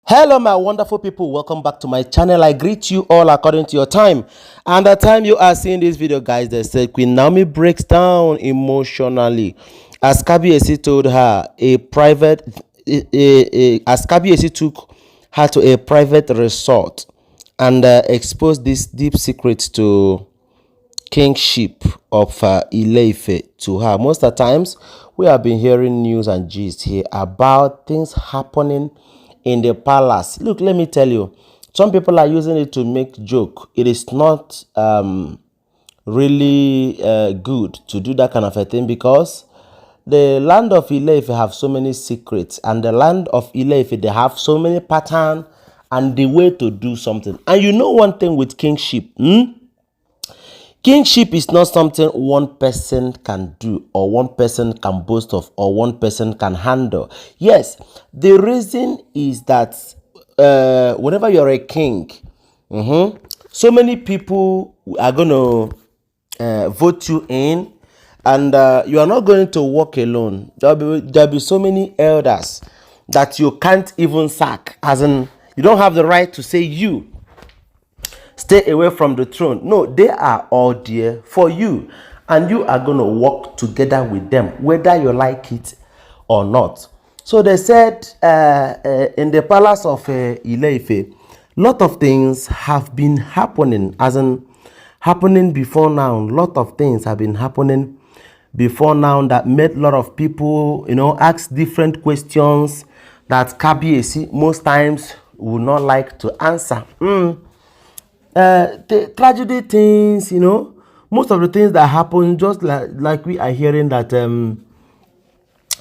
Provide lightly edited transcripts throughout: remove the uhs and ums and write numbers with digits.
Hello my wonderful people, welcome back to my channel. I greet you all according to your time and the time you are seeing this video, guys. They said Queen Naomi breaks down emotionally as kabiyesi told her a private as kabiyesi took her to a private resort and exposed this deep secret to kingship of Ile-Ife to her. Most of the times we have been hearing news and gist here about things happening in the palace. Look, let me tell you, some people are using it to make joke. It is not really good to do that kind of a thing, because the land of Ile-Ife have so many secrets, and the land of Ile-Ife, they have so many patterns and the way to do something. And you know one thing with kingship, kingship is not something one person can do or one person can boast of or one person can handle. Yes, the reason is that whenever you're a king, so many people are going to vote you in, and you are not going to walk alone. There'll be so many elders that you can't even sack, as in you don't have the right to say you stay away from the throne. No, they are all there for you, and you are going to work together with them, whether you like it or not. So they said in the palace of Ile-Ife, lot of things have been happening, as in happening before now. Lot of things have been happening before now that made a lot of people, ask different questions that kabiyesi most times would not like to answer. The tragedy things, most of the things that happen, just like we are hearing that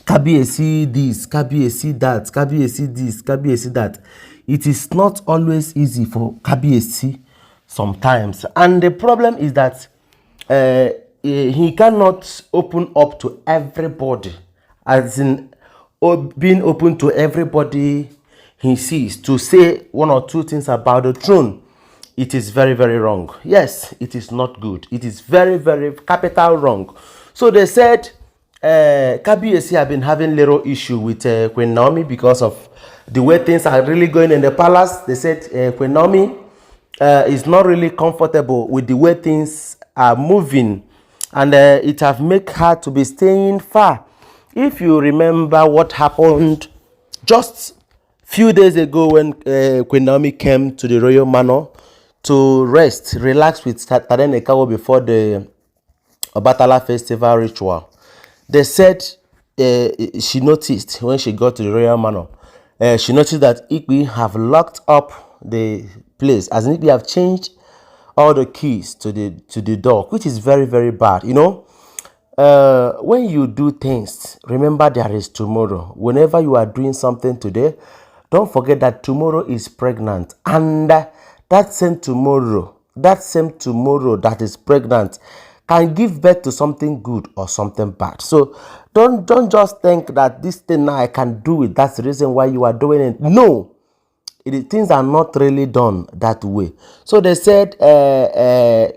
kabiyesi this, kabiyesi that, kabiyesi this, kabiyesi that. It is not always easy for kabiyesi sometimes, and the problem is that he cannot open up to everybody, as in being open to everybody he sees to say one or two things about the throne. It is very, very wrong. Yes, it is not good. It is very, very capital wrong. So they said kabiyesi have been having little issue with Queen Naomi because of the way things are really going in the palace. They said Queen Naomi is not really comfortable with the way things are moving, and it have made her to be staying far. If you remember what happened just few days ago when Queen Naomi came to the royal manor to rest, relax with Tadenikawo before the Obatala festival ritual, they said she noticed when she got to the royal manor, she noticed that Igwe have locked up the place, as in Igwe have changed all the keys to the door, which is very, very bad. When you do things, remember there is tomorrow. Whenever you are doing something today, don't forget that tomorrow is pregnant, and that same tomorrow that is pregnant can give birth to something good or something bad. So don't just think that this thing now I can do it, that's the reason why you are doing it. No, things are not really done that way. So they said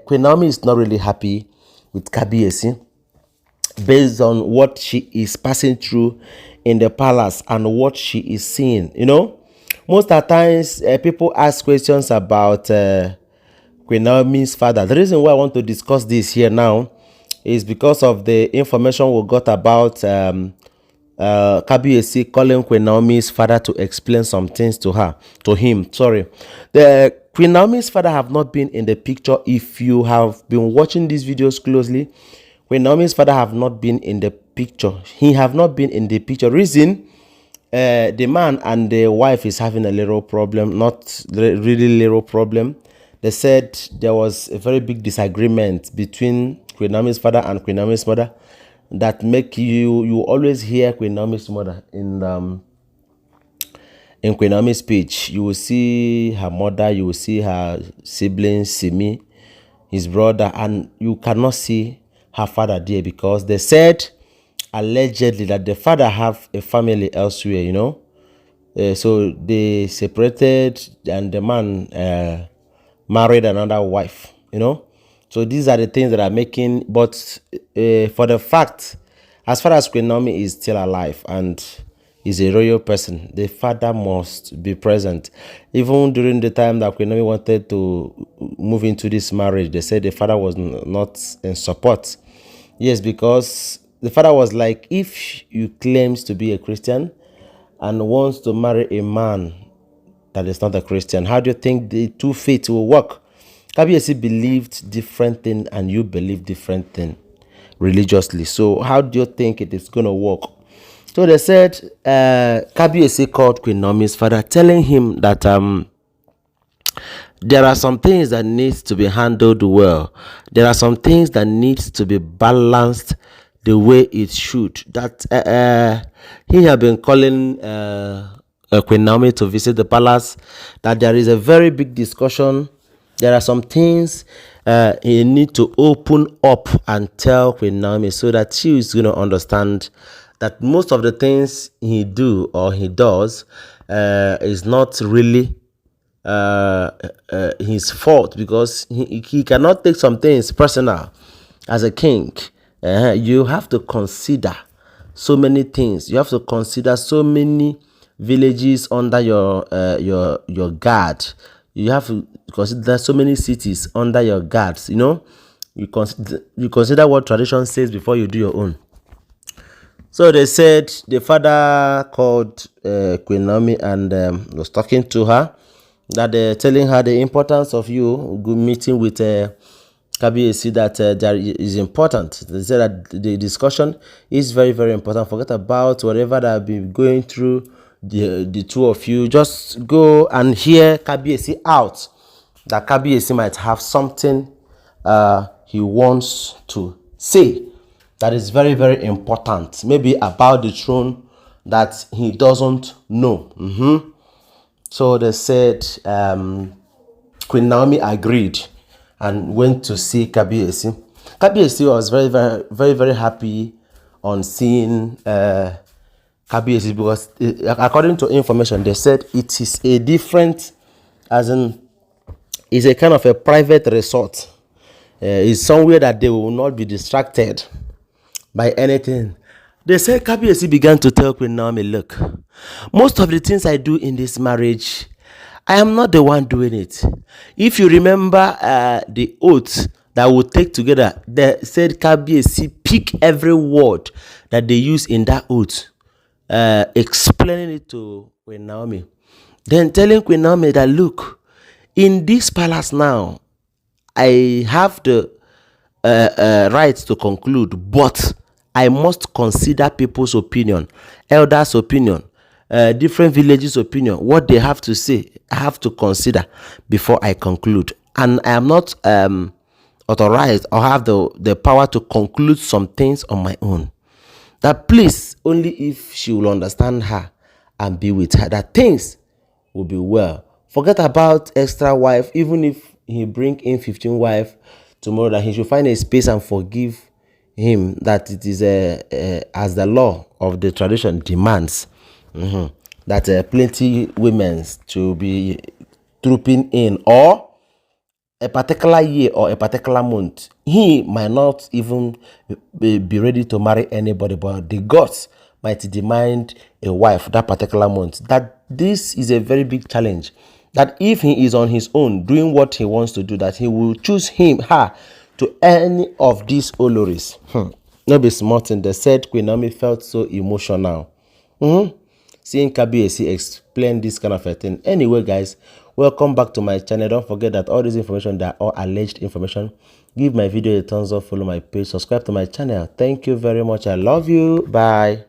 Queen Naomi is not really happy with kabiyesi based on what she is passing through in the palace and what she is seeing. Most of the times people ask questions about Queen Naomi's father. The reason why I want to discuss this here now is because of the information we got about kabiyesi calling Queen Naomi's father to explain some things to him. The Queen Naomi's father have not been in the picture. If you have been watching these videos closely, Queen Naomi's father have not been in the picture. He have not been in the picture. Reason, the man and the wife is having a little problem, not really little problem. They said there was a very big disagreement between Queen Naomi's father and Queen Naomi's mother that make you always hear Queen Naomi's mother in Queen Naomi's speech. You will see her mother, you will see her siblings, Simi, his brother, and you cannot see her father there, because they said allegedly that the father have a family elsewhere, so they separated, and the man married another wife, so these are the things that are making, but for the fact, as far as Queen Naomi is still alive and is a royal person, the father must be present. Even during the time that QueenNaomi wanted to move into this marriage, they said the father was not in support. Yes, because the father was like, if you claims to be a Christian and wants to marry a man that is not a Christian, how do you think the two faiths will work? Kabiyesi believed different thing and you believe different thing religiously. So how do you think it is going to work? So they said Kabiyesi called QueenNaomi's father, telling him that there are some things that needs to be handled well. There are some things that needs to be balanced the way it should. That he had been calling QueenNaomi to visit the palace. That there is a very big discussion. There are some things he need to open up and tell QueenNaomi so that she is going to understand that most of the things he do or he does is not really his fault, because he cannot take some things personal. As a king, you have to consider so many things. You have to consider so many villages under your guard. You have to consider so many cities under your guards. You know, you consider what tradition says before you do your own. So they said the father called QueenNaomi and was talking to her, that telling her the importance of you meeting with Kabiyesi, that there is important. They said that the discussion is very, very important. Forget about whatever that I've been going through, the two of you. Just go and hear Kabiyesi out. That Kabiyesi might have something he wants to say. That is very, very important. Maybe about the throne that he doesn't know. So they said QueenNaomi agreed and went to see Kabiyesi. Kabiyesi was very, very, very, very happy on seeing Kabiyesi, because according to information, they said it is a different, as in, it's a kind of a private resort. It's somewhere that they will not be distracted by anything. They said Kabiyesi began to tell QueenNaomi, look, most of the things I do in this marriage, I am not the one doing it. If you remember the oath that we take together, they said Kabiyesi pick every word that they use in that oath, explaining it to QueenNaomi. Then telling QueenNaomi that, look, in this palace now, I have the right to conclude, but I must consider people's opinion, elders' opinion, different villages' opinion, what they have to say. I have to consider before I conclude. And I am not authorized or have the power to conclude some things on my own. That please, only if she will understand her and be with her, that things will be well. Forget about extra wife. Even if he bring in 15 wife tomorrow, that he should find a space and forgive him, that it is as the law of the tradition demands, that plenty women to be trooping in, or a particular year or a particular month. He might not even be ready to marry anybody, but the gods might demand a wife that particular month. That this is a very big challenge. That if he is on his own doing what he wants to do, that he will choose her to any of these Olories. No be smart thing. They said QueenNaomi felt so emotional. Seeing Kabiyesi explain this kind of a thing. Anyway, guys, welcome back to my channel. Don't forget that all this information, they are all alleged information. Give my video a thumbs up, follow my page, subscribe to my channel. Thank you very much. I love you. Bye.